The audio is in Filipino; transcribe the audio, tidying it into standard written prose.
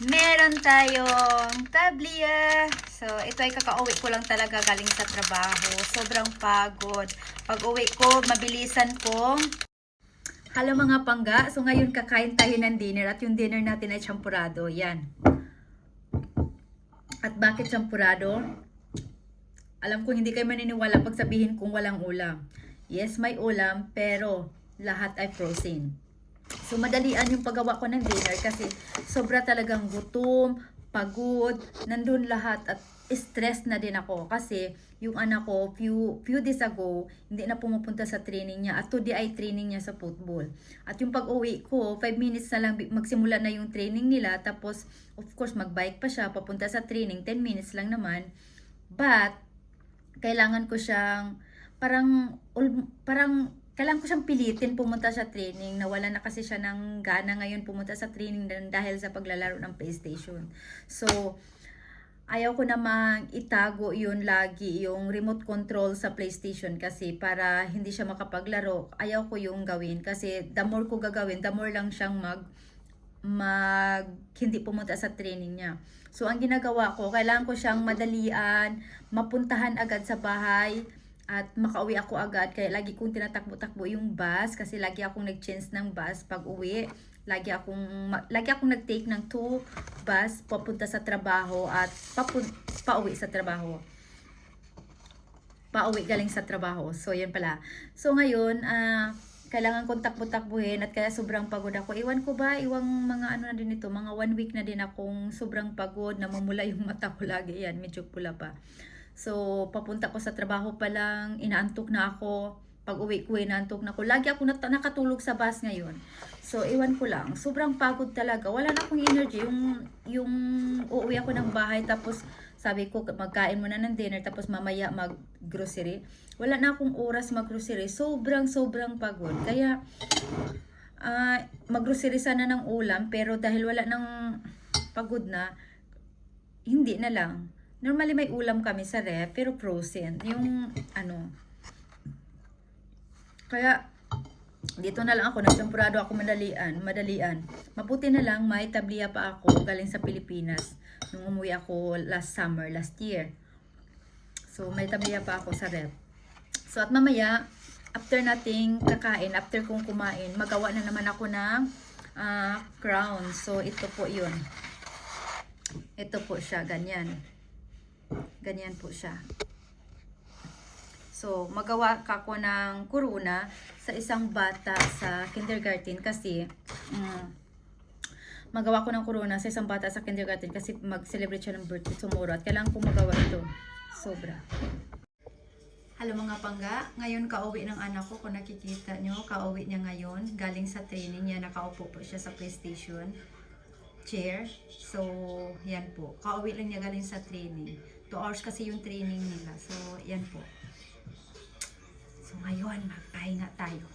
Meron tayong tablia. So, ito ay kakauwi ko lang talaga galing sa trabaho. Sobrang pagod. Pag uwi ko, mabilisan kong. Hello mga pangga. So, ngayon kakain tayo ng dinner. At yung dinner natin ay champurado. Yan. At bakit champurado? Alam ko hindi kayo maniniwala pag sabihin kung walang ulam. Yes, may ulam, pero lahat ay frozen. So, madalian yung paggawa ko ng dinner kasi sobra talagang gutom, pagod, nandun lahat at stress na din ako kasi yung anak ko few days ago hindi na pumupunta sa training niya at today ay training niya sa football. At yung pag-uwi ko, 5 minutes na lang magsimula na yung training nila tapos of course magbike pa siya papunta sa training, 10 minutes lang naman. But kailangan ko siyang parang kailangan ko siyang pilitin pumunta sa training. Nawala na kasi siya ng gana ngayon pumunta sa training dahil sa paglalaro ng PlayStation. So, ayaw ko namang itago yun lagi, yung remote control sa PlayStation kasi para hindi siya makapaglaro. Ayaw ko yung gawin kasi the more ko gagawin, the more lang siyang hindi pumunta sa training niya. So, ang ginagawa ko, kailangan ko siyang madalian, mapuntahan agad sa bahay, at makauwi ako agad. Kaya lagi kong tinatakbo-takbo yung bus, kasi lagi akong nag-change ng bus pag uwi. Lagi akong nag-take ng 2 bus papunta sa trabaho at pauwi sa trabaho. Pauwi galing sa trabaho. So, yan pala. So, ngayon, kailangan kong takbo-takbuhin at kaya sobrang pagod ako. Iwan ko ba, iwang mga ano na din ito, mga 1 week na din akong sobrang pagod, namumula yung mata ko lagi. Yan, medyo pula pa. So, papunta ko sa trabaho pa lang, inaantok na ako. Pag uwi ko, inaantok na ako. Lagi ako nakatulog sa bus ngayon. So, iwan ko lang. Sobrang pagod talaga. Wala na akong energy. Yung uuwi ako ng bahay, tapos sabi ko, magkain muna ng dinner, tapos mamaya mag-grocery. Wala na akong oras mag-grocery. Sobrang pagod. Kaya, mag-grocery sana ng ulam, pero dahil wala ng pagod na, hindi na lang. Normally may ulam kami sa ref, pero frozen. Yung kaya dito na lang ako, nagsampurado ako madalian. Mabuti na lang may tablia pa ako galing sa Pilipinas nung umuwi ako last year. So may tablia pa ako sa ref. So at mamaya, after nating kakain, after kong kumain, magawa na naman ako ng crown. So ito po yun. Ito po siya, ganyan. Ganyan po siya. So, magawa ako ng corona sa isang bata sa kindergarten kasi magawa ko ng corona sa isang bata sa kindergarten kasi mag-celebrate siya ng birthday tomorrow at kailangan ko magawa ito. Sobra. Hello mga pangga, ngayon kauwi ng anak ko, kung nakikita nyo, kauwi niya ngayon, galing sa training niya, nakaupo po siya sa PlayStation chair. So, yan po. Kauwi lang niya galing sa training. 2 hours kasi yung training nila. So, yan po. So, ngayon, magpahinga tayo.